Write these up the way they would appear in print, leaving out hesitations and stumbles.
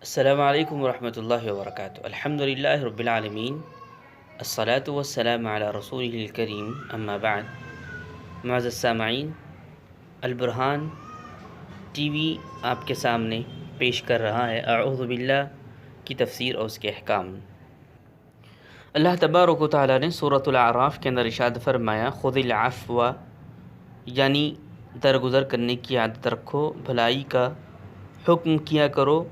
السلام علیکم ورحمۃ اللہ وبرکاتہ۔ الحمد للہ رب العالمین، الصلاۃ والسلام علی رسولہ الکریم، اما بعد۔ معزز سامعین، البرہان ٹی وی آپ کے سامنے پیش کر رہا ہے اعوذ باللہ کی تفسیر اور اس کے احکام۔ اللہ تبارک و تعالیٰ نے سورۃ الاعراف کے اندر ارشاد فرمایا، خذ العفو، یعنی درگزر کرنے کی عادت رکھو، بھلائی کا حکم کیا کرو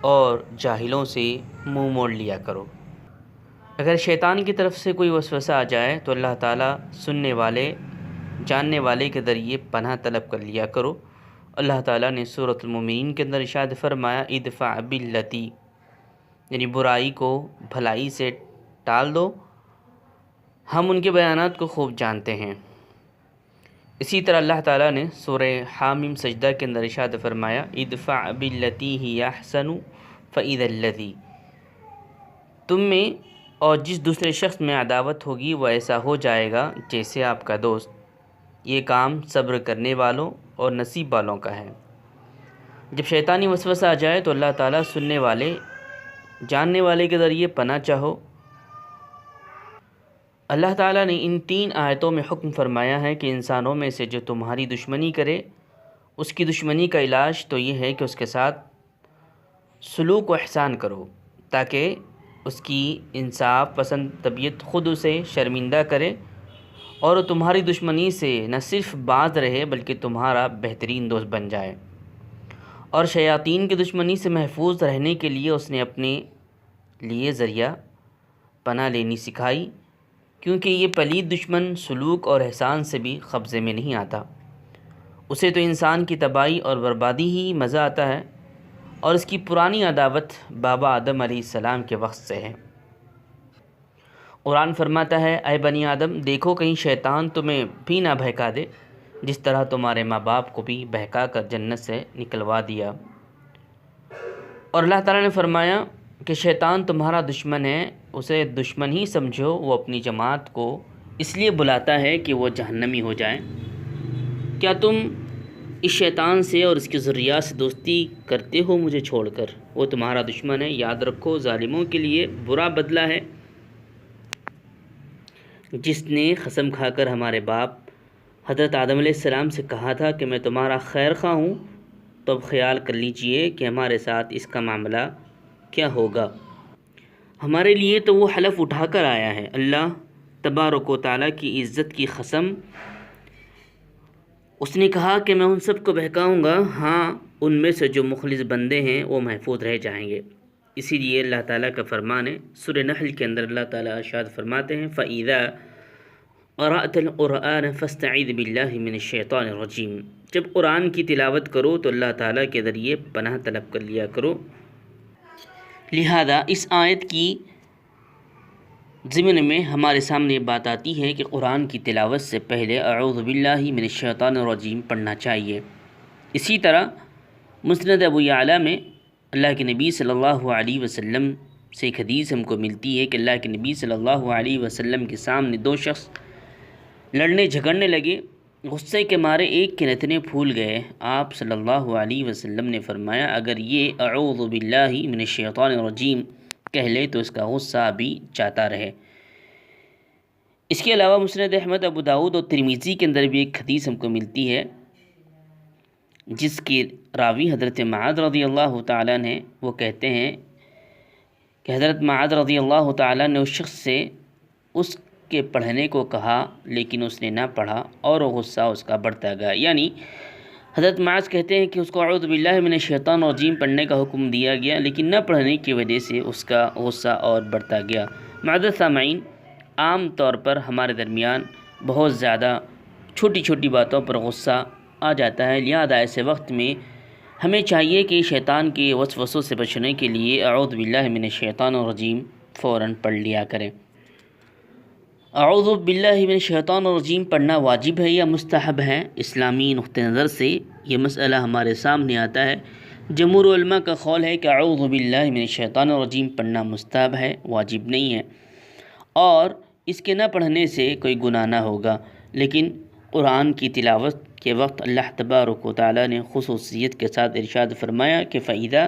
اور جاہلوں سے منہ موڑ لیا کرو۔ اگر شیطان کی طرف سے کوئی وسوسہ آ جائے تو اللہ تعالیٰ سننے والے جاننے والے کے ذریعے پناہ طلب کر لیا کرو۔ اللہ تعالیٰ نے سورۃ المومنین کے اندر ارشاد فرمایا، ادفع باللتی، یعنی برائی کو بھلائی سے ٹال دو۔ ہم ان کے بیانات کو خوب جانتے ہیں۔ اسی طرح اللہ تعالیٰ نے سورہ حامیم سجدہ کے اندر ارشاد فرمایا، ادفع باللتی ہی احسن فاذا الذی، تم میں اور جس دوسرے شخص میں عداوت ہوگی وہ ایسا ہو جائے گا جیسے آپ کا دوست۔ یہ کام صبر کرنے والوں اور نصیب والوں کا ہے۔ جب شیطانی وسوسہ آ جائے تو اللہ تعالیٰ سننے والے جاننے والے کے ذریعے پناہ چاہو۔ اللہ تعالیٰ نے ان 3 آیتوں میں حکم فرمایا ہے کہ انسانوں میں سے جو تمہاری دشمنی کرے، اس کی دشمنی کا علاج تو یہ ہے کہ اس کے ساتھ سلوک و احسان کرو، تاکہ اس کی انصاف پسند طبیعت خود اسے شرمندہ کرے اور وہ تمہاری دشمنی سے نہ صرف باز رہے بلکہ تمہارا بہترین دوست بن جائے۔ اور شیاطین کی دشمنی سے محفوظ رہنے کے لیے اس نے اپنے لیے ذریعہ پناہ لینی سکھائی، کیونکہ یہ پلید دشمن سلوک اور احسان سے بھی قبضے میں نہیں آتا۔ اسے تو انسان کی تباہی اور بربادی ہی مزہ آتا ہے، اور اس کی پرانی عداوت بابا آدم علیہ السلام کے وقت سے ہے۔ قرآن فرماتا ہے، اے بنی آدم، دیکھو کہیں شیطان تمہیں بھی نہ بہکا دے، جس طرح تمہارے ماں باپ کو بھی بہکا کر جنت سے نکلوا دیا۔ اور اللہ تعالیٰ نے فرمایا کہ شیطان تمہارا دشمن ہے، اسے دشمن ہی سمجھو، وہ اپنی جماعت کو اس لیے بلاتا ہے کہ وہ جہنمی ہو جائیں۔ کیا تم اس شیطان سے اور اس کی ذریات سے دوستی کرتے ہو مجھے چھوڑ کر؟ وہ تمہارا دشمن ہے، یاد رکھو ظالموں کے لیے برا بدلہ ہے۔ جس نے قسم کھا کر ہمارے باپ حضرت آدم علیہ السلام سے کہا تھا کہ میں تمہارا خیر خواہ ہوں، تو اب خیال کر لیجئے کہ ہمارے ساتھ اس کا معاملہ کیا ہوگا۔ ہمارے لیے تو وہ حلف اٹھا کر آیا ہے۔ اللہ تبارک و تعالیٰ کی عزت کی قسم، اس نے کہا کہ میں ان سب کو بہکاؤں گا، ہاں ان میں سے جو مخلص بندے ہیں وہ محفوظ رہ جائیں گے۔ اسی لیے اللہ تعالیٰ کا فرمان ہے، سورہ نحل کے اندر اللہ تعالیٰ ارشاد فرماتے ہیں، فَإِذَا قَرَأْتَ الْقُرْآنَ فَاسْتَعِذْ بِاللَّهِ مِنَ الشَّيْطَانِ الرَّجِيمِ، جب قرآن کی تلاوت کرو تو اللہ تعالیٰ کے ذریعے پناہ طلب کر لیا کرو۔ لہذا اس آیت کی ضمن میں ہمارے سامنے یہ بات آتی ہے کہ قرآن کی تلاوت سے پہلے اعوذ باللہ من الشیطان الرجیم پڑھنا چاہیے۔ اسی طرح مسند ابو یعلا میں اللہ کے نبی صلی اللہ علیہ وسلم سے ایک حدیث ہم کو ملتی ہے کہ اللہ کے نبی صلی اللہ علیہ وسلم کے سامنے 2 شخص لڑنے جھگڑنے لگے، غصے کے مارے ایک کے نتنے پھول گئے۔ آپ صلی اللہ علیہ وسلم نے فرمایا، اگر یہ اعوذ باللہ من الشیطان الرجیم کہہ لے تو اس کا غصہ بھی جاتا رہے۔ اس کے علاوہ مسند احمد، ابو داؤد اور ترمذی کے اندر بھی ایک حدیث ہم کو ملتی ہے، جس کے راوی حضرت معاذ رضی اللہ تعالیٰ نے وہ کہتے ہیں کہ حضرت معاذ رضی اللہ تعالیٰ نے اس شخص سے اس کے پڑھنے کو کہا، لیکن اس نے نہ پڑھا اور وہ غصہ اس کا بڑھتا گیا۔ یعنی حضرت معاذ کہتے ہیں کہ اس کو اعوذ باللہ من الشیطان الرجیم پڑھنے کا حکم دیا گیا، لیکن نہ پڑھنے کی وجہ سے اس کا غصہ اور بڑھتا گیا۔ معزز سامعین، عام طور پر ہمارے درمیان بہت زیادہ چھوٹی چھوٹی باتوں پر غصہ آ جاتا ہے، لہذا ایسے وقت میں ہمیں چاہیے کہ شیطان کے وسوسوں سے بچنے کے لیے اعوذ باللہ من الشیطان الرجیم فوراً پڑھ لیا کریں۔ اعوذ باللہ من الشیطان الرجیم پڑھنا واجب ہے یا مستحب ہے؟ اسلامی نقطہ نظر سے یہ مسئلہ ہمارے سامنے آتا ہے۔ جمہور علماء کا قول ہے کہ اعوذ باللہ من الشیطان الرجیم پڑھنا مستحب ہے، واجب نہیں ہے، اور اس کے نہ پڑھنے سے کوئی گناہ نہ ہوگا، لیکن قرآن کی تلاوت کے وقت اللہ تبارک و تعالیٰ نے خصوصیت کے ساتھ ارشاد فرمایا کہ فَإِذَا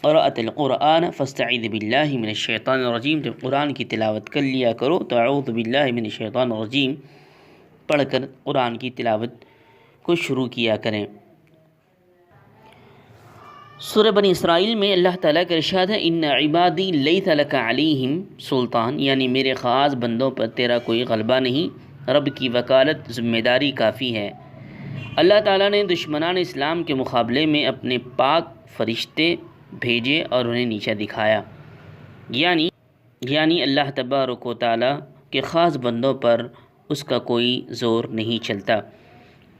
قَرَأْتَ الْقُرْآنَ فَاسْتَعِذْ بِاللَّهِ مِنَ الشَّيْطَانِ الرَّجِيمِ، جب قرآن کی تلاوت کر لیا کرو تو اعوذ باللہ من الشیطان الرجیم پڑھ کر قرآن کی تلاوت کو شروع کیا کریں۔ سورہ بنی اسرائیل میں اللہ تعالیٰ کا ارشاد ہے ان عبادی لیس لک علیہم سلطان، یعنی میرے خاص بندوں پر تیرا کوئی غلبہ نہیں، رب کی وکالت ذمہ داری کافی ہے۔ اللہ تعالیٰ نے دشمنان اسلام کے مقابلے میں اپنے پاک فرشتے بھیجے اور انہیں نیچا دکھایا، یعنی اللہ تبارک و تعالیٰ کے خاص بندوں پر اس کا کوئی زور نہیں چلتا۔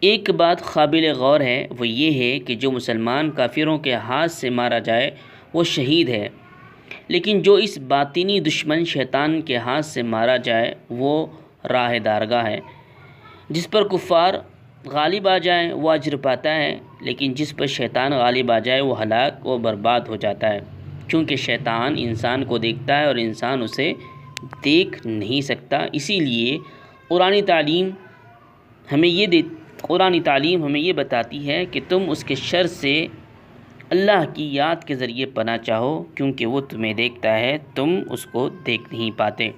ایک بات قابل غور ہے، وہ یہ ہے کہ جو مسلمان کافروں کے ہاتھ سے مارا جائے وہ شہید ہے، لیکن جو اس باطنی دشمن شیطان کے ہاتھ سے مارا جائے وہ راہ دارگاہ ہے۔ جس پر کفار غالب آ جائیں وہ اجر پاتا ہے، لیکن جس پر شیطان غالب آ جائے وہ ہلاک و برباد ہو جاتا ہے، کیونکہ شیطان انسان کو دیکھتا ہے اور انسان اسے دیکھ نہیں سکتا۔ اسی لیے قرآن تعلیم ہمیں یہ بتاتی ہے کہ تم اس کے شر سے اللہ کی یاد کے ذریعے پناہ چاہو، کیونکہ وہ تمہیں دیکھتا ہے، تم اس کو دیکھ نہیں پاتے۔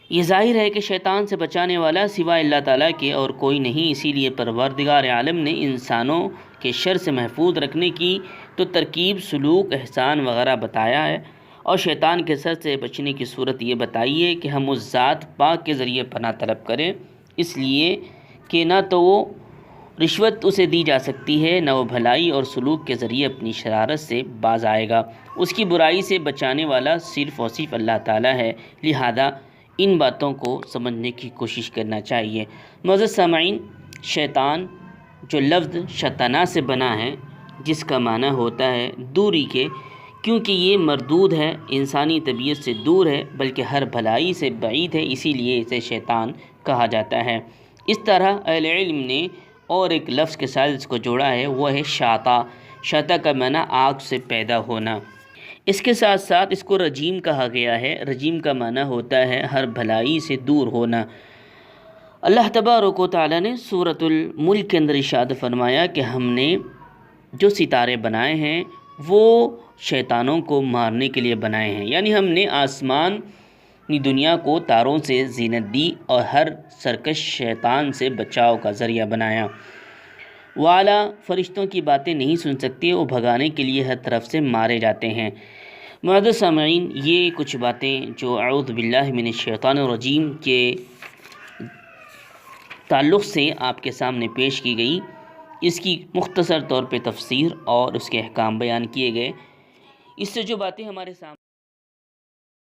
یہ ظاہر ہے کہ شیطان سے بچانے والا سوائے اللہ تعالیٰ کے اور کوئی نہیں، اسی لیے پروردگار عالم نے انسانوں کے شر سے محفوظ رکھنے کی تو ترکیب، سلوک، احسان وغیرہ بتایا ہے، اور شیطان کے شر سے بچنے کی صورت یہ بتائی ہے کہ ہم اس ذات پاک کے ذریعے پناہ طلب کریں، اس لیے کہ نہ تو وہ رشوت اسے دی جا سکتی ہے، نہ وہ بھلائی اور سلوک کے ذریعے اپنی شرارت سے باز آئے گا۔ اس کی برائی سے بچانے والا صرف اور صرف اللہ تعالیٰ ہے، لہذا ان باتوں کو سمجھنے کی کوشش کرنا چاہیے۔ معزز سامعین، شیطان جو لفظ شطنا سے بنا ہے، جس کا معنی ہوتا ہے دوری کے، کیونکہ یہ مردود ہے، انسانی طبیعت سے دور ہے، بلکہ ہر بھلائی سے بعید ہے، اسی لیے اسے شیطان کہا جاتا ہے۔ اس طرح اہل علم نے اور ایک لفظ کے ساتھ اس کو جوڑا ہے، وہ ہے شاطا۔ شاطا کا معنی آگ سے پیدا ہونا۔ اس کے ساتھ ساتھ اس کو رجیم کہا گیا ہے۔ رجیم کا معنی ہوتا ہے ہر بھلائی سے دور ہونا۔ اللہ تبارک و تعالیٰ نے سورۃ الملک کے اندر ارشاد فرمایا کہ ہم نے جو ستارے بنائے ہیں وہ شیطانوں کو مارنے کے لیے بنائے ہیں، یعنی ہم نے آسمانی دنیا کو تاروں سے زینت دی اور ہر سرکش شیطان سے بچاؤ کا ذریعہ بنایا۔ والا فرشتوں کی باتیں نہیں سن سکتے، وہ بھگانے کے لیے ہر طرف سے مارے جاتے ہیں۔ معزز سامعین، یہ کچھ باتیں جو اعوذ باللہ من الشیطان الرجیم کے تعلق سے آپ کے سامنے پیش کی گئی، اس کی مختصر طور پہ تفسیر اور اس کے احکام بیان کیے گئے۔ اس سے جو باتیں ہمارے سامنے